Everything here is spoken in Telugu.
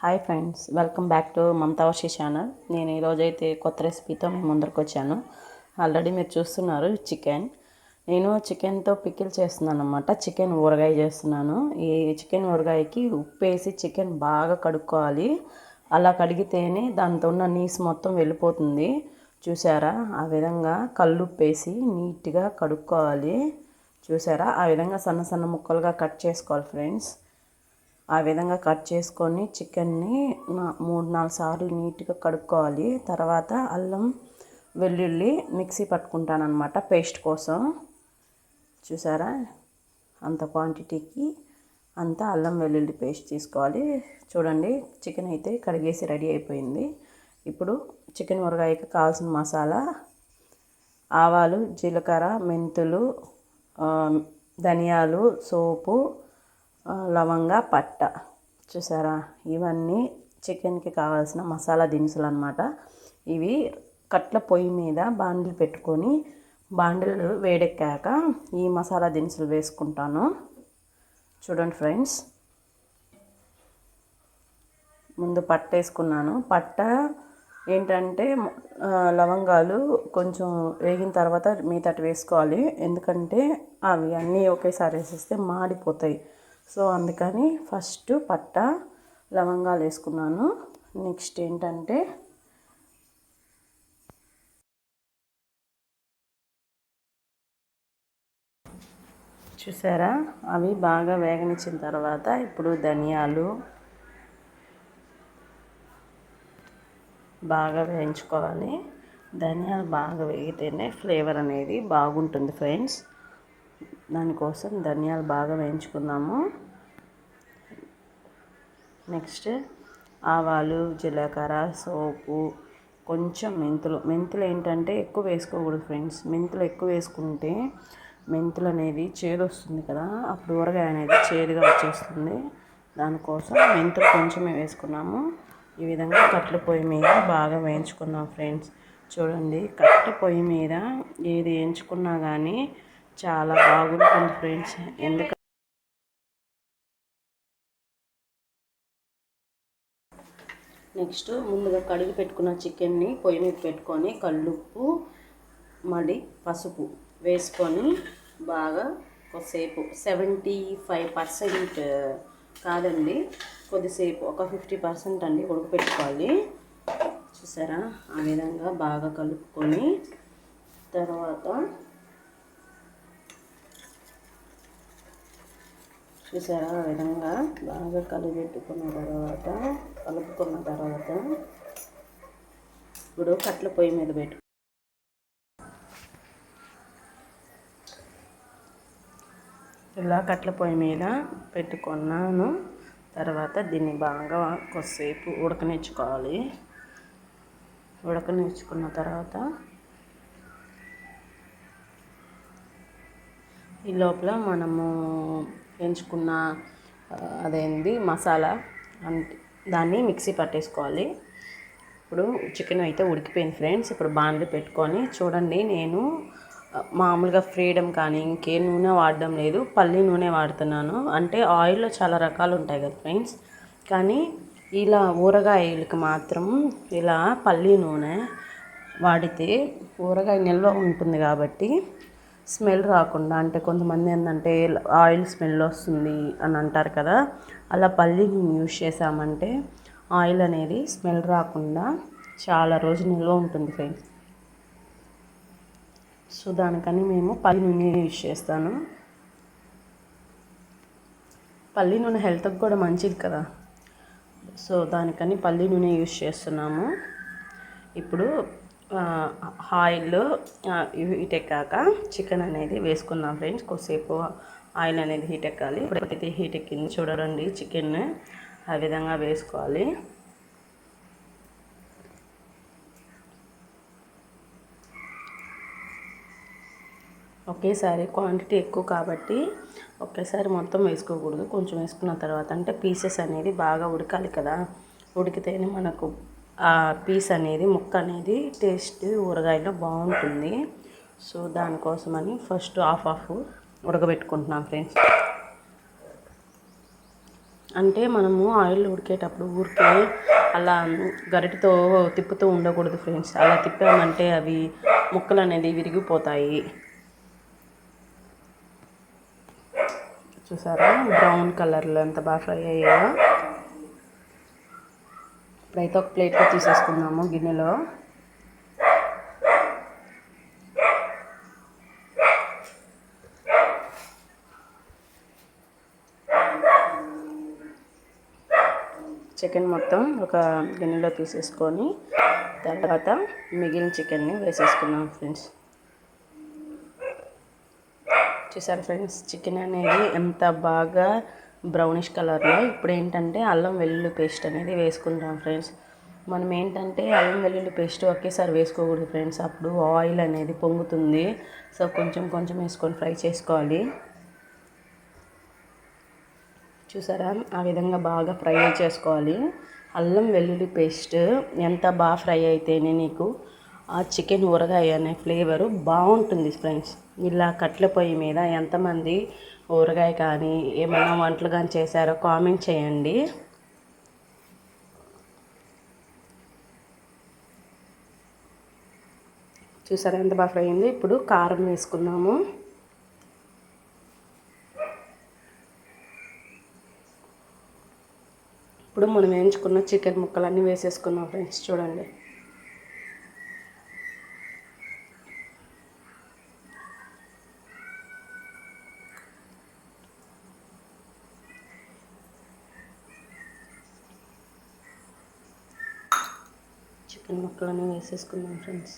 Hi friends, welcome back to Mamata Varshi channel. నేను ఈరోజైతే కొత్త రెసిపీతో మీ ముందరకు వచ్చాను. ఆల్రెడీ మీరు చూస్తున్నారు చికెన్. నేను చికెన్తో పికిల్ చేస్తున్నాను అనమాట. చికెన్ ఊరగాయ చేస్తున్నాను. ఈ చికెన్ ఊరగాయకి ఉప్పు వేసి చికెన్ బాగా కడుక్కోవాలి. అలా కడిగితేనే దాంతో ఉన్న నీసు మొత్తం వెళ్ళిపోతుంది. చూసారా? ఆ విధంగా కల్లుప్పు వేసి నీట్గా కడుక్కోవాలి. చూసారా? ఆ విధంగా సన్న సన్న ముక్కలుగా కట్ చేసుకోవాలి ఫ్రెండ్స్. ఆ విధంగా కట్ చేసుకొని చికెన్ని 3-4 సార్లు నీట్గా కడుక్కోవాలి. తర్వాత అల్లం వెల్లుల్లి మిక్సీ పట్టుకుంటాను అనమాట పేస్ట్ కోసం. చూసారా? అంత క్వాంటిటీకి అంత అల్లం వెల్లుల్లి పేస్ట్ తీసుకోవాలి. చూడండి, చికెన్ అయితే కడిగేసి రెడీ అయిపోయింది. ఇప్పుడు చికెన్ ఊరగాయకి కావాల్సిన మసాలా: ఆవాలు, జీలకర్ర, మెంతులు, ధనియాలు, సోపు, లవంగ, పట్ట. చూసారా? ఇవన్నీ చికెన్కి కావాల్సిన మసాలా దినుసులు అన్నమాట. ఇవి కట్ల పొయ్యి మీద బాండిల్ పెట్టుకొని బాండిల్ వేడెక్కాక ఈ మసాలా దినుసులు వేసుకుంటాను. చూడండి ఫ్రెండ్స్, ముందు పట్ట వేసుకున్నాను. పట్ట ఏంటంటే లవంగాలు కొంచెం వేగిన తర్వాత మిగతాటి వేసుకోవాలి. ఎందుకంటే అవి అన్నీ ఒకేసారి వేసేస్తే మాడిపోతాయి. సో అందుకని ఫస్ట్ పట్ట, లవంగాలు వేసుకున్నాను. నెక్స్ట్ ఏంటంటే చూసారా, అవి బాగా వేగనిచ్చిన తర్వాత ఇప్పుడు ధనియాలు బాగా వేయించుకోవాలి. ధనియాలు బాగా వేగితేనే ఫ్లేవర్ అనేది బాగుంటుంది ఫ్రెండ్స్. దానికోసం ధనియాలు బాగా వేయించుకుందాము. నెక్స్ట్ ఆవాలు, జీలకర్ర, సోపు, కొంచెం మెంతులు ఏంటంటే ఎక్కువ వేసుకోకూడదు ఫ్రెండ్స్. మెంతులు ఎక్కువ వేసుకుంటే మెంతులు అనేది చేదు వస్తుంది కదా, అప్పుడు ఊరగాయ అనేది చేదుగా వచ్చేస్తుంది. దానికోసం మెంతులు కొంచెమే వేసుకున్నాము. ఈ విధంగా కట్టెల పొయ్యి మీద బాగా వేయించుకున్నాం ఫ్రెండ్స్. చూడండి, కట్టెల పొయ్యి మీద ఏది వేయించుకున్నా కానీ చాలా బాగుంటుంది ఫ్రెండ్స్. ఎందుకంటే నెక్స్ట్ ముందుగా కడిగి పెట్టుకున్న చికెన్ని పొయ్యి మీద పెట్టుకొని కల్లుప్పు, పసుపు వేసుకొని బాగా కొద్దిసేపు 75% కాదండి, కొద్దిసేపు ఒక 50% అండి ఉడకపెట్టుకోవాలి. చూసారా? ఆ విధంగా బాగా కలుపుకొని తర్వాత చూసారా? ఆ విధంగా బాగా కలుపుకున్న తర్వాత ఇప్పుడు కట్ల పొయ్యి మీద ఇలా కట్ల పొయ్యి మీద పెట్టుకున్నాను. తర్వాత దీన్ని బాగా కొద్దిసేపు ఉడకనిచ్చుకోవాలి. ఉడకనిచ్చుకున్న తర్వాత ఈ లోపల మనము ఎంచుకున్న మసాలా అంటే దాన్ని మిక్సీ పట్టేసుకోవాలి. ఇప్పుడు చికెన్ అయితే ఉడికిపోయింది ఫ్రెండ్స్. ఇప్పుడు బాండ్లీ పెట్టుకొని చూడండి, నేను మామూలుగా ఫ్రీడమ్ కానీ ఇంకే నూనె వాడడం లేదు, పల్లి నూనె వాడుతున్నాను. అంటే ఆయిల్లో చాలా రకాలు ఉంటాయి కదా ఫ్రెండ్స్, కానీ ఇలా ఊరగాయలకి మాత్రం ఇలా పల్లి నూనె వాడితే ఊరగాయ నిల్వ ఉంటుంది కాబట్టి స్మెల్ రాకుండా, అంటే కొంతమంది ఏంటంటే ఆయిల్ స్మెల్ వస్తుంది అని అంటారు కదా, అలా పల్లి నూనె యూజ్ చేసామంటే ఆయిల్ అనేది స్మెల్ రాకుండా చాలా రోజులు నిల్వ ఉంటుంది ఫ్రెండ్స్. సో దానికని మేము పల్లి నూనె యూజ్ చేస్తాను. పల్లి నూనె హెల్త్కి కూడా మంచిది కదా, సో దానికని పల్లి నూనె యూజ్ చేస్తున్నాము. ఇప్పుడు ఆయిల్ హీట్ ఎక్కాక చికెన్ అనేది వేసుకున్నాం ఫ్రెండ్స్. కొద్దిసేపు ఆయిల్ అనేది హీట్ ఎక్కాలి. ఇప్పుడైతే హీట్ ఎక్కింది చూడండి, చికెన్ ఆ విధంగా వేసుకోవాలి. ఒకేసారి క్వాంటిటీ ఎక్కువ కాబట్టి ఒకేసారి మొత్తం వేసుకోకూడదు, కొంచెం వేసుకున్న తర్వాత, అంటే పీసెస్ అనేది బాగా ఉడకాలి కదా, ఉడికితేనే మనకు ఆ పీస్ అనేది ముక్క అనేది టేస్ట్ ఊరగాయలో బాగుంటుంది. సో దానికోసమని ఫస్ట్ హాఫ్ ఉడకబెట్టుకుంటున్నాం ఫ్రెండ్స్. అంటే మనము ఆయిల్ ఉడికేటప్పుడు ఊరికే అలా గరిటతో తిప్పుతూ ఉండకూడదు ఫ్రెండ్స్. అలా తిప్పామంటే అవి ముక్కలు అనేది విరిగిపోతాయి. చూసారా బ్రౌన్ కలర్లో ఎంత బాగా ఫ్రై అయ్యాయో. ఇప్పుడైతే ఒక ప్లేట్లో తీసేసుకుందాము గిన్నెలో. చికెన్ మొత్తం ఒక గిన్నెలో తీసేసుకొని తర్వాత మిగిలిన చికెన్ని వేసేసుకున్నాం ఫ్రెండ్స్. చూసారు ఫ్రెండ్స్ చికెన్ అనేది ఎంత బాగా బ్రౌనిష్ కలర్లో. ఇప్పుడు ఏంటంటే అల్లం వెల్లుల్లి పేస్ట్ అనేది వేసుకుంటాం ఫ్రెండ్స్. మనం ఏంటంటే అల్లం వెల్లుల్లి పేస్ట్ ఒకేసారి వేసుకోకూడదు ఫ్రెండ్స్, అప్పుడు ఆయిల్ అనేది పొంగుతుంది. సో కొంచెం కొంచెం వేసుకొని ఫ్రై చేసుకోవాలి. చూసారా ఆ విధంగా బాగా ఫ్రై చేసుకోవాలి. అల్లం వెల్లుల్లి పేస్ట్ ఎంత బాగా ఫ్రై అయితేనే నీకు ఆ చికెన్ ఊరగాయ అనే ఫ్లేవరు బాగుంటుంది ఫ్రెండ్స్. ఇలా కట్ల పొయ్యి మీద ఎంతమంది ఊరగాయ కానీ ఏమైనా వంటలు కానీ చేశారో కామెంట్ చేయండి. చూసారా ఎంత బాగా ఫ్రై అయింది. ఇప్పుడు కారం వేసుకుందాము. ఇప్పుడు మనం వేయించుకున్న చికెన్ ముక్కలన్నీ వేసేసుకున్నాం ఫ్రెండ్స్. చూడండి చికెన్ ముక్కలన్నీ వేసేసుకున్నాం ఫ్రెండ్స్.